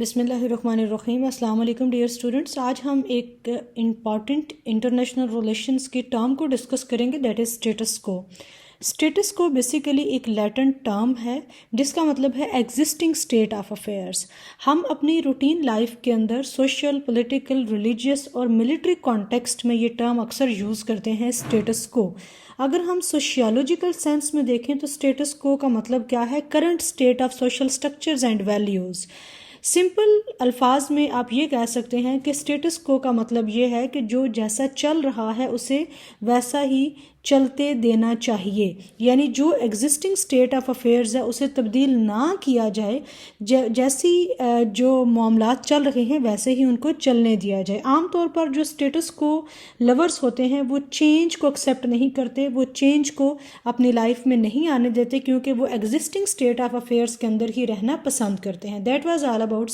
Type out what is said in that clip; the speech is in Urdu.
بسم اللہ الرحمن الرحیم۔ السلام علیکم ڈیئر اسٹوڈنٹس، آج ہم ایک امپارٹنٹ انٹرنیشنل ریلیشنز کی ٹرم کو ڈسکس کریں گے، دیٹ از اسٹیٹس کو۔ اسٹیٹس کو بیسیکلی ایک لیٹن ٹرم ہے جس کا مطلب ہے ایگزسٹنگ اسٹیٹ آف افیئرس۔ ہم اپنی روٹین لائف کے اندر سوشل، پولیٹیکل، ریلیجیس اور ملٹری کانٹیکسٹ میں یہ ٹرم اکثر یوز کرتے ہیں اسٹیٹس کو۔ اگر ہم سوشیالوجیکل سینس میں دیکھیں تو اسٹیٹس کو کا مطلب کیا ہے؟ Current state of social structures and values. Simple الفاظ میں آپ یہ کہہ سکتے ہیں کہ اسٹیٹس کو کا مطلب یہ ہے کہ جو جیسا چل رہا ہے اسے ویسا ہی چلتے دینا چاہیے، یعنی جو ایگزسٹنگ اسٹیٹ آف افیئرز ہے اسے تبدیل نہ کیا جائے، جیسی جو معاملات چل رہے ہیں ویسے ہی ان کو چلنے دیا جائے۔ عام طور پر جو اسٹیٹس کو لورز ہوتے ہیں وہ چینج کو ایکسیپٹ نہیں کرتے، وہ چینج کو اپنی لائف میں نہیں آنے دیتے، کیونکہ وہ ایگزسٹنگ اسٹیٹ آف افیئرس کے اندر ہی رہنا پسند کرتے ہیں۔ That was all about